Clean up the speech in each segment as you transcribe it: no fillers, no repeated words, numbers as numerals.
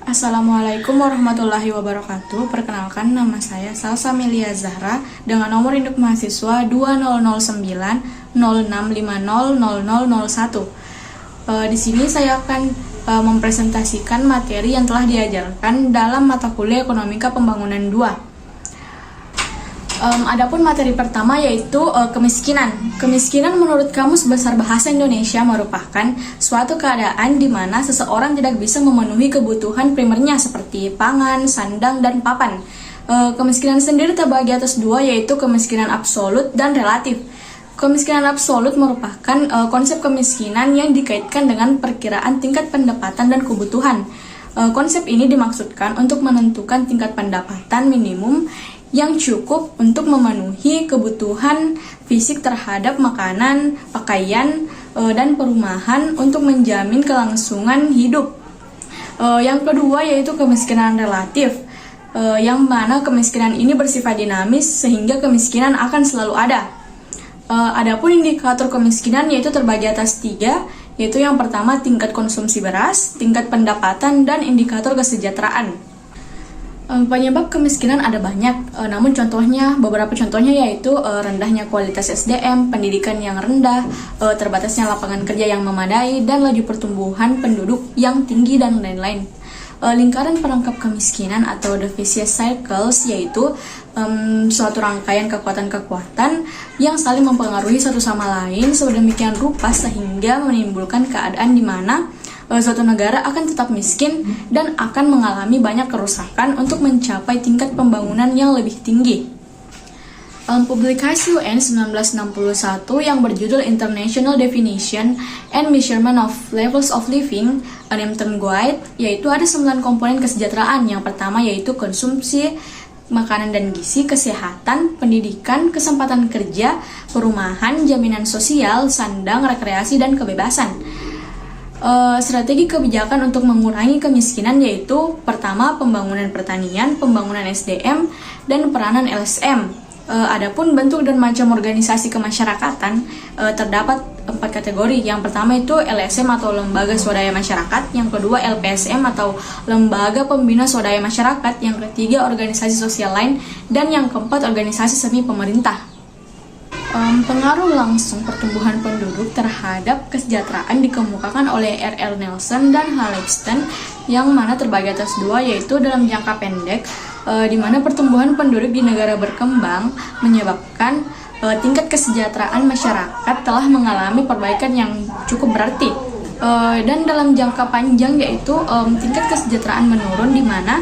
Assalamualaikum warahmatullahi wabarakatuh. Perkenalkan, nama saya Salsa Melia Zahra dengan nomor induk mahasiswa 2009 06500001. Di sini saya akan mempresentasikan materi yang telah diajarkan dalam mata kuliah Ekonomika Pembangunan 2. Adapun materi pertama yaitu kemiskinan. Kemiskinan menurut Kamus Besar Bahasa Indonesia merupakan suatu keadaan di mana seseorang tidak bisa memenuhi kebutuhan primernya seperti pangan, sandang, dan papan. Kemiskinan sendiri terbagi atas dua, yaitu kemiskinan absolut dan relatif. Kemiskinan absolut merupakan konsep kemiskinan yang dikaitkan dengan perkiraan tingkat pendapatan dan kebutuhan. Konsep ini dimaksudkan untuk menentukan tingkat pendapatan minimum yang cukup untuk memenuhi kebutuhan fisik terhadap makanan, pakaian, dan perumahan untuk menjamin kelangsungan hidup. Yang kedua yaitu kemiskinan relatif, yang mana kemiskinan ini bersifat dinamis sehingga kemiskinan akan selalu ada. Adapun indikator kemiskinan yaitu terbagi atas tiga, yaitu yang pertama tingkat konsumsi beras, tingkat pendapatan, dan indikator kesejahteraan. Penyebab kemiskinan ada banyak, namun beberapa contohnya yaitu rendahnya kualitas SDM, pendidikan yang rendah, terbatasnya lapangan kerja yang memadai, dan laju pertumbuhan penduduk yang tinggi, dan lain-lain. Lingkaran perangkap kemiskinan atau the vicious cycles yaitu suatu rangkaian kekuatan-kekuatan yang saling mempengaruhi satu sama lain sedemikian rupa sehingga menimbulkan keadaan di mana suatu negara akan tetap miskin dan akan mengalami banyak kerusakan untuk mencapai tingkat pembangunan yang lebih tinggi. Publikasi UN 1961 yang berjudul International Definition and Measurement of Levels of Living, an Term Guide, yaitu ada 9 komponen kesejahteraan. Yang pertama yaitu konsumsi, makanan dan gizi, kesehatan, pendidikan, kesempatan kerja, perumahan, jaminan sosial, sandang, rekreasi, dan kebebasan. Strategi kebijakan untuk mengurangi kemiskinan yaitu pertama pembangunan pertanian, pembangunan SDM, dan peranan LSM. Adapun bentuk dan macam organisasi kemasyarakatan terdapat 4 kategori. Yang pertama itu LSM atau Lembaga Swadaya Masyarakat, yang kedua LPSM atau Lembaga Pembina Swadaya Masyarakat, yang ketiga organisasi sosial lain, dan yang keempat organisasi semi pemerintah. Pengaruh langsung pertumbuhan penduduk terhadap kesejahteraan dikemukakan oleh R.L. Nelson dan H. Lipston, yang mana terbagi atas dua, yaitu dalam jangka pendek, di mana pertumbuhan penduduk di negara berkembang menyebabkan tingkat kesejahteraan masyarakat telah mengalami perbaikan yang cukup berarti. Dan dalam jangka panjang yaitu tingkat kesejahteraan menurun, di mana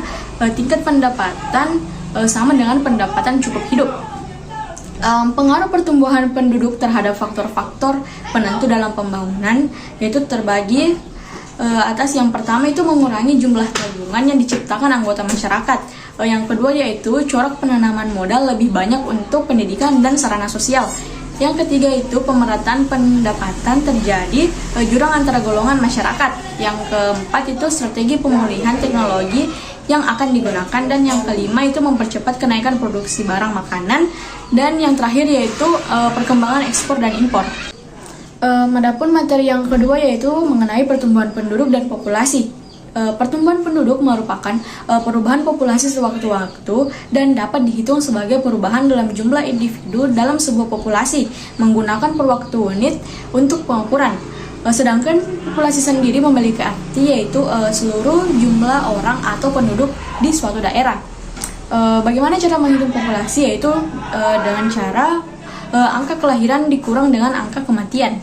tingkat pendapatan sama dengan pendapatan cukup hidup. Pengaruh pertumbuhan penduduk terhadap faktor-faktor penentu dalam pembangunan yaitu terbagi atas yang pertama itu mengurangi jumlah tabungan yang diciptakan anggota masyarakat. Yang kedua yaitu corak penanaman modal lebih banyak untuk pendidikan dan sarana sosial. Yang ketiga itu pemerataan pendapatan terjadi jurang antara golongan masyarakat. Yang keempat itu strategi pemulihan teknologi yang akan digunakan, dan yang kelima itu mempercepat kenaikan produksi barang makanan, dan yang terakhir yaitu perkembangan ekspor dan impor. Adapun materi yang kedua yaitu mengenai pertumbuhan penduduk dan populasi. Pertumbuhan penduduk merupakan perubahan populasi sewaktu-waktu dan dapat dihitung sebagai perubahan dalam jumlah individu dalam sebuah populasi menggunakan per waktu unit untuk pengukuran. Sedangkan populasi sendiri memiliki arti yaitu seluruh jumlah orang atau penduduk di suatu daerah. Bagaimana cara menghitung populasi yaitu dengan cara angka kelahiran dikurang dengan angka kematian.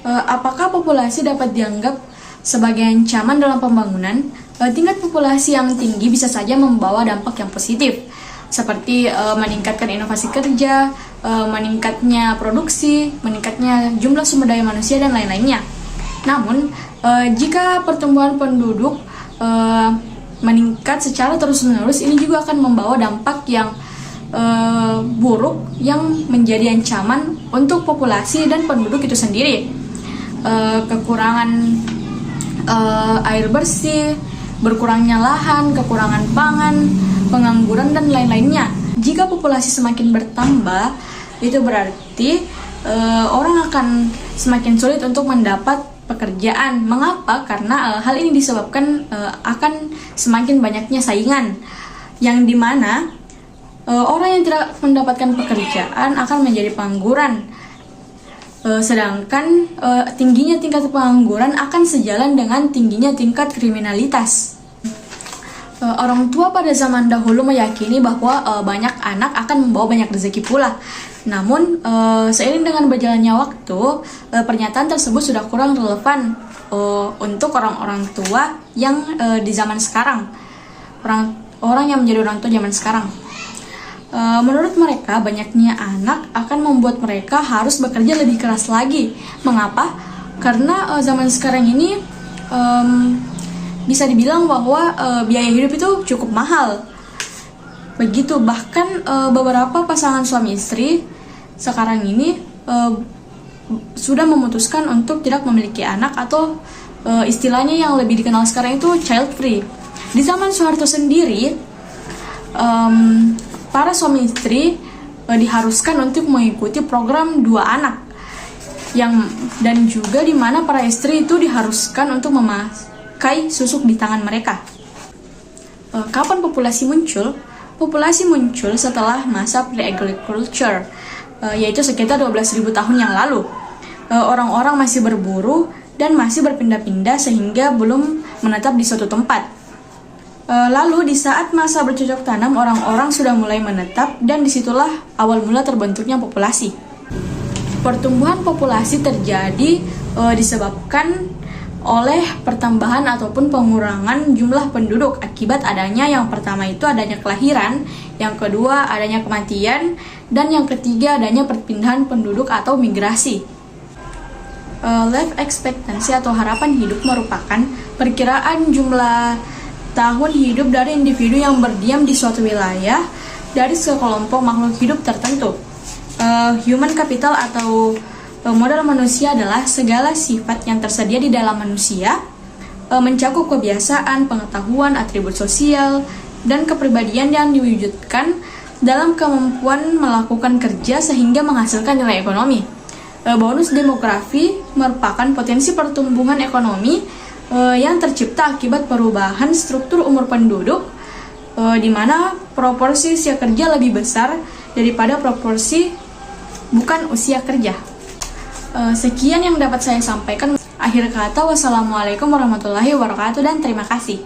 Apakah populasi dapat dianggap sebagai ancaman dalam pembangunan? Tingkat populasi yang tinggi bisa saja membawa dampak yang positif, seperti meningkatkan inovasi kerja, meningkatnya produksi, meningkatnya jumlah sumber daya manusia, dan lain-lainnya. Namun, jika pertumbuhan penduduk meningkat secara terus-menerus, ini juga akan membawa dampak yang buruk yang menjadi ancaman untuk populasi dan penduduk itu sendiri. Kekurangan air bersih, berkurangnya lahan, kekurangan pangan, pengangguran, dan lain-lainnya. Jika populasi semakin bertambah, itu berarti orang akan semakin sulit untuk mendapat pekerjaan. Mengapa? Karena hal ini disebabkan akan semakin banyaknya saingan, yang dimana orang yang tidak mendapatkan pekerjaan akan menjadi pengangguran. Sedangkan tingginya tingkat pengangguran akan sejalan dengan tingginya tingkat kriminalitas. Orang tua pada zaman dahulu meyakini bahwa banyak anak akan membawa banyak rezeki pula. Namun seiring dengan berjalannya waktu, pernyataan tersebut sudah kurang relevan untuk orang-orang tua yang di zaman sekarang, orang yang menjadi orang tua zaman sekarang. Menurut mereka, banyaknya anak akan membuat mereka harus bekerja lebih keras lagi. Mengapa? Karena zaman sekarang ini bisa dibilang bahwa biaya hidup itu cukup mahal. Begitu, bahkan beberapa pasangan suami istri sekarang ini sudah memutuskan untuk tidak memiliki anak, atau istilahnya yang lebih dikenal sekarang itu child free. Di zaman Soeharto sendiri, para suami istri diharuskan untuk mengikuti program 2 anak, dan juga di mana para istri itu diharuskan untuk memakai susuk di tangan mereka. Kapan populasi muncul? Populasi muncul setelah masa pre-agriculture, yaitu sekitar 12.000 tahun yang lalu. Orang-orang masih berburu dan masih berpindah-pindah sehingga belum menetap di suatu tempat. Lalu di saat masa bercocok tanam, orang-orang sudah mulai menetap, dan disitulah awal mula terbentuknya populasi. Pertumbuhan populasi terjadi disebabkan oleh pertambahan ataupun pengurangan jumlah penduduk akibat adanya, yang pertama itu adanya kelahiran, yang kedua adanya kematian, dan yang ketiga adanya perpindahan penduduk atau migrasi. Life expectancy atau harapan hidup merupakan perkiraan jumlah tahun hidup dari individu yang berdiam di suatu wilayah dari sekelompok makhluk hidup tertentu. Human capital atau modal manusia adalah segala sifat yang tersedia di dalam manusia, mencakup kebiasaan, pengetahuan, atribut sosial, dan kepribadian yang diwujudkan dalam kemampuan melakukan kerja sehingga menghasilkan nilai ekonomi. Bonus demografi merupakan potensi pertumbuhan ekonomi yang tercipta akibat perubahan struktur umur penduduk, di mana proporsi usia kerja lebih besar daripada proporsi bukan usia kerja. Sekian yang dapat saya sampaikan. Akhir kata, wassalamualaikum warahmatullahi wabarakatuh, dan terima kasih.